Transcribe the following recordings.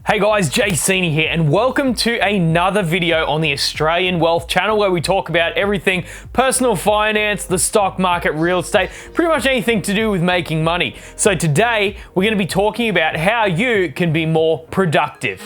Hey guys, Seeney here, and welcome to another video on the Australian Wealth channel where we talk about everything personal finance, the stock market, real estate, pretty much anything to do with making money. So today we're going to be talking about how you can be more productive.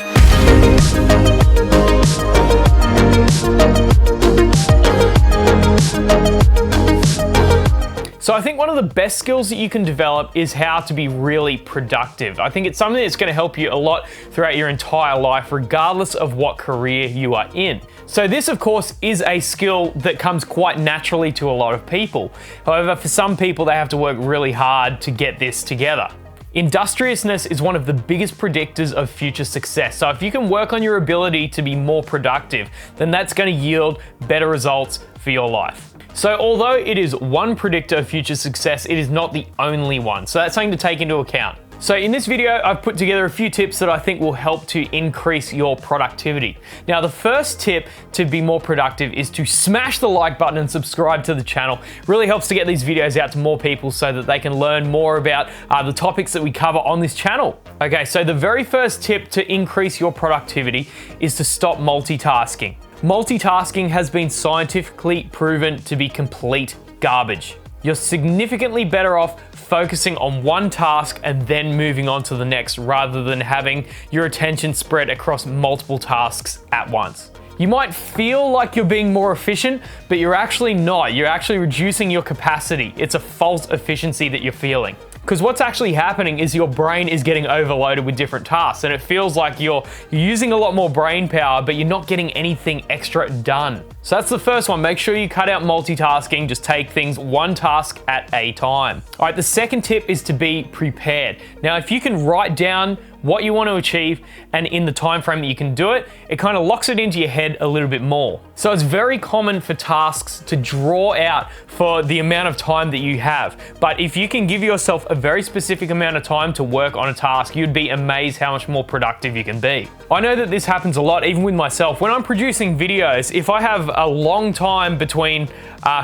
So I think one of the best skills that you can develop is how to be really productive. I think it's something that's going to help you a lot throughout your entire life, regardless of what career you are in. So this, of course, is a skill that comes quite naturally to a lot of people. However, for some people, they have to work really hard to get this together. Industriousness is one of the biggest predictors of future success. So if you can work on your ability to be more productive, then that's going to yield better results for your life. So although it is one predictor of future success, it is not the only one. So that's something to take into account. So in this video, I've put together a few tips that I think will help to increase your productivity. Now, the first tip to be more productive is to smash the like button and subscribe to the channel. It really helps to get these videos out to more people so that they can learn more about the topics that we cover on this channel. Okay, so the very first tip to increase your productivity is to stop multitasking. Multitasking has been scientifically proven to be complete garbage. You're significantly better off focusing on one task and then moving on to the next, rather than having your attention spread across multiple tasks at once. You might feel like you're being more efficient, but you're actually not. You're actually reducing your capacity. It's a false efficiency that you're feeling. Because what's actually happening is your brain is getting overloaded with different tasks, and it feels like you're using a lot more brain power, but you're not getting anything extra done. So that's the first one. Make sure you cut out multitasking. Just take things one task at a time. All right, the second tip is to be prepared. Now, if you can write down what you want to achieve and in the time frame that you can do it, it kind of locks it into your head a little bit more. So it's very common for tasks to draw out for the amount of time that you have. But if you can give yourself a very specific amount of time to work on a task, you'd be amazed how much more productive you can be. I know that this happens a lot, even with myself. When I'm producing videos, if I have a long time between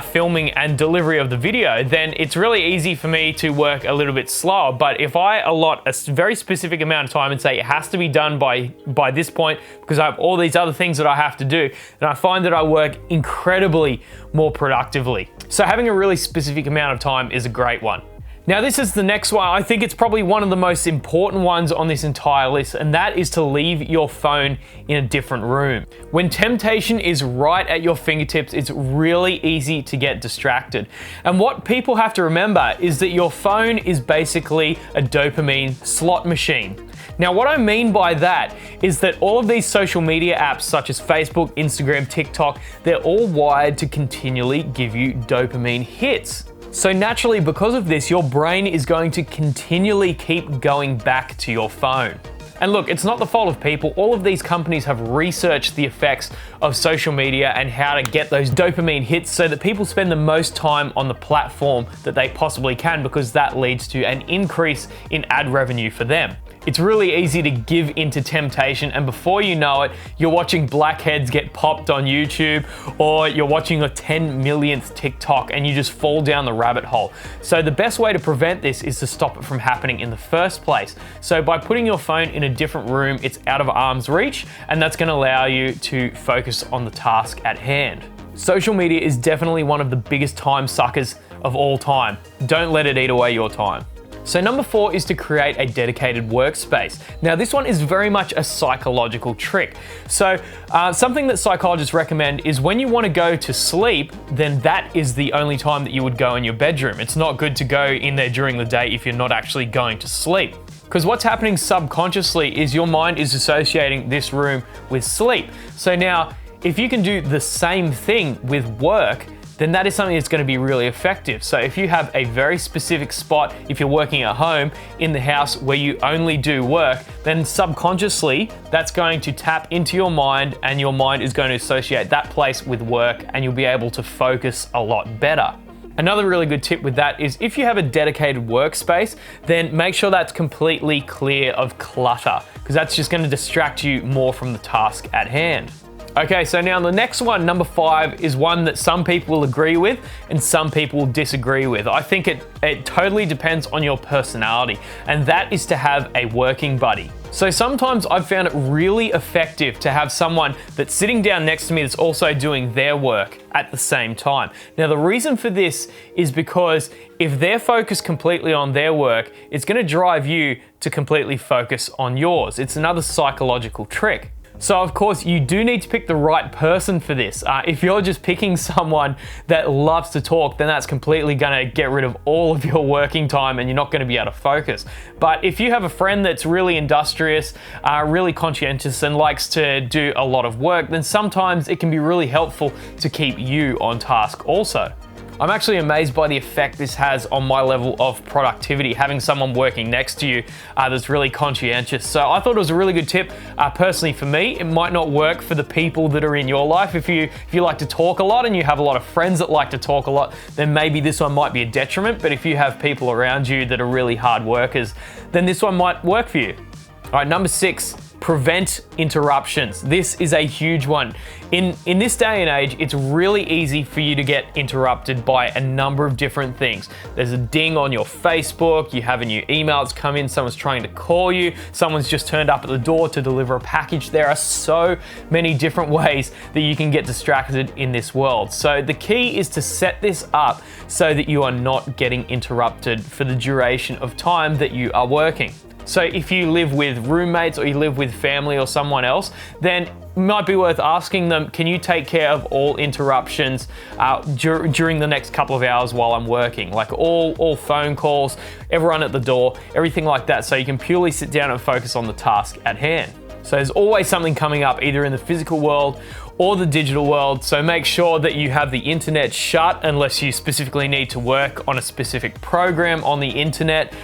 filming and delivery of the video, then it's really easy for me to work a little bit slower. But if I allot a very specific amount of time and say it has to be done by this point because I have all these other things that I have to do, then I find that I work incredibly more productively. So having a really specific amount of time is a great one. Now, this is the next one. I think it's probably one of the most important ones on this entire list, and that is to leave your phone in a different room. When temptation is right at your fingertips, it's really easy to get distracted. And what people have to remember is that your phone is basically a dopamine slot machine. Now, what I mean by that is that all of these social media apps such as Facebook, Instagram, TikTok, they're all wired to continually give you dopamine hits. So naturally, because of this, your brain is going to continually keep going back to your phone. And look, it's not the fault of people. All of these companies have researched the effects of social media and how to get those dopamine hits so that people spend the most time on the platform that they possibly can, because that leads to an increase in ad revenue for them. It's really easy to give into temptation, and before you know it, you're watching blackheads get popped on YouTube, or you're watching a 10 millionth TikTok and you just fall down the rabbit hole. So the best way to prevent this is to stop it from happening in the first place. So by putting your phone in a different room, it's out of arm's reach, and that's going to allow you to focus on the task at hand. Social media is definitely one of the biggest time suckers of all time. Don't let it eat away your time. So number 4 is to create a dedicated workspace. Now, this one is very much a psychological trick. So something that psychologists recommend is when you want to go to sleep, then that is the only time that you would go in your bedroom. It's not good to go in there during the day if you're not actually going to sleep. Because what's happening subconsciously is your mind is associating this room with sleep. So now, if you can do the same thing with work, then that is something that's going to be really effective. So if you have a very specific spot, if you're working at home in the house where you only do work, then subconsciously that's going to tap into your mind, and your mind is going to associate that place with work, and you'll be able to focus a lot better. Another really good tip with that is if you have a dedicated workspace, then make sure that's completely clear of clutter, because that's just going to distract you more from the task at hand. Okay, so now the next one, number 5, is one that some people will agree with and some people will disagree with. I think it totally depends on your personality, and that is to have a working buddy. So sometimes I've found it really effective to have someone that's sitting down next to me that's also doing their work at the same time. Now the reason for this is because if they're focused completely on their work, it's going to drive you to completely focus on yours. It's another psychological trick. So of course you do need to pick the right person for this. If you're just picking someone that loves to talk, then that's completely gonna get rid of all of your working time and you're not gonna be able to focus. But if you have a friend that's really industrious, really conscientious and likes to do a lot of work, then sometimes it can be really helpful to keep you on task also. I'm actually amazed by the effect this has on my level of productivity, having someone working next to you that's really conscientious. So I thought it was a really good tip. Personally for me, it might not work for the people that are in your life. If you like to talk a lot and you have a lot of friends that like to talk a lot, then maybe this one might be a detriment. But if you have people around you that are really hard workers, then this one might work for you. All right, number 6. Prevent interruptions. This is a huge one. In this day and age, it's really easy for you to get interrupted by a number of different things. There's a ding on your Facebook, you have a new email that's come in, someone's trying to call you, someone's just turned up at the door to deliver a package. There are so many different ways that you can get distracted in this world. So the key is to set this up so that you are not getting interrupted for the duration of time that you are working. So if you live with roommates or you live with family or someone else, then it might be worth asking them, can you take care of all interruptions during the next couple of hours while I'm working? Like all phone calls, everyone at the door, everything like that, so you can purely sit down and focus on the task at hand. So there's always something coming up either in the physical world or the digital world, so make sure that you have the internet shut unless you specifically need to work on a specific program on the internet,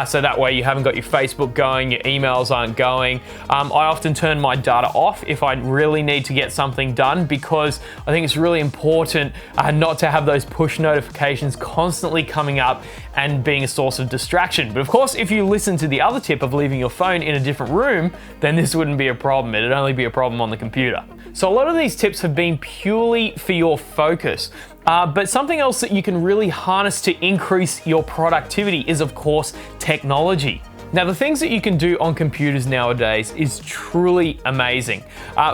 so that way you haven't got your Facebook going, your emails aren't going. I often turn my data off if I really need to get something done, because I think it's really important not to have those push notifications constantly coming up and being a source of distraction. But of course, if you listen to the other tip of leaving your phone in a different room, then this wouldn't be a problem. It'd only be a problem on the computer. So a lot of these tips have been purely for your focus. But something else that you can really harness to increase your productivity is, of course, technology. Now, the things that you can do on computers nowadays is truly amazing.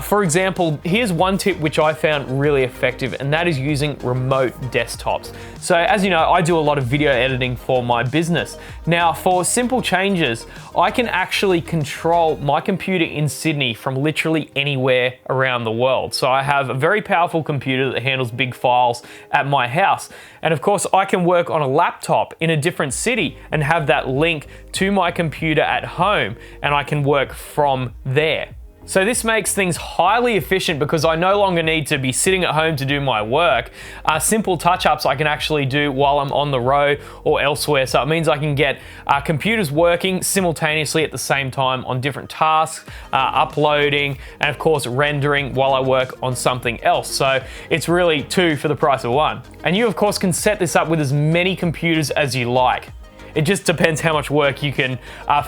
For example, here's one tip which I found really effective, and that is using remote desktops. So as you know, I do a lot of video editing for my business. Now, for simple changes, I can actually control my computer in Sydney from literally anywhere around the world. So I have a very powerful computer that handles big files at my house. And of course, I can work on a laptop in a different city and have that link to my computer at home, and I can work from there. So this makes things highly efficient because I no longer need to be sitting at home to do my work. Simple touch-ups I can actually do while I'm on the road or elsewhere. So it means I can get computers working simultaneously at the same time on different tasks, uploading, and of course rendering while I work on something else. So it's really 2 for the price of 1. And you of course can set this up with as many computers as you like. It just depends how much work you can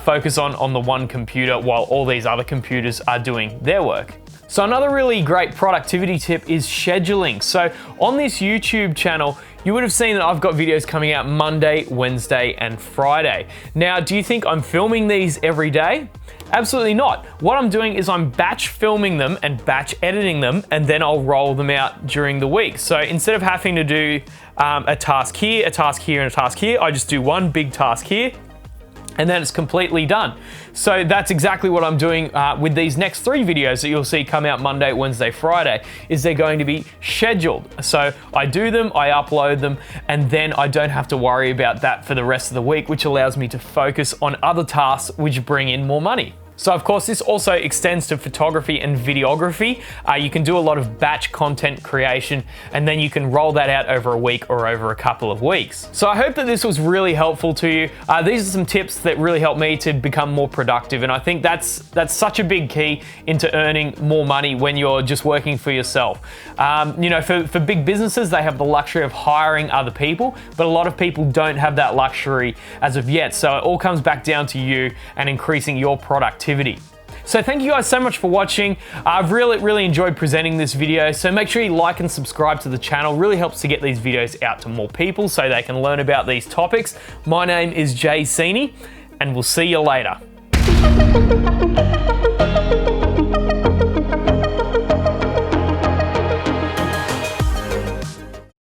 focus on the one computer while all these other computers are doing their work. So another really great productivity tip is scheduling. So on this YouTube channel, you would have seen that I've got videos coming out Monday, Wednesday, and Friday. Now, do you think I'm filming these every day? Absolutely not. What I'm doing is I'm batch filming them and batch editing them, and then I'll roll them out during the week. So instead of having to do a task here, a task here, and a task here, I just do one big task here, and then it's completely done. So that's exactly what I'm doing with these next 3 videos that you'll see come out Monday, Wednesday, Friday, is they're going to be scheduled. So I do them, I upload them, and then I don't have to worry about that for the rest of the week, which allows me to focus on other tasks which bring in more money. So of course, this also extends to photography and videography. You can do a lot of batch content creation, and then you can roll that out over a week or over a couple of weeks. So I hope that this was really helpful to you. These are some tips that really help me to become more productive, and I think that's such a big key into earning more money when you're just working for yourself. You know, for big businesses, they have the luxury of hiring other people, but a lot of people don't have that luxury as of yet. So it all comes back down to you and increasing your productivity. So thank you guys so much for watching. I've really enjoyed presenting this video. So make sure you like and subscribe to the channel. It really helps to get these videos out to more people so they can learn about these topics. My name is Seeney, and we'll see you later. you.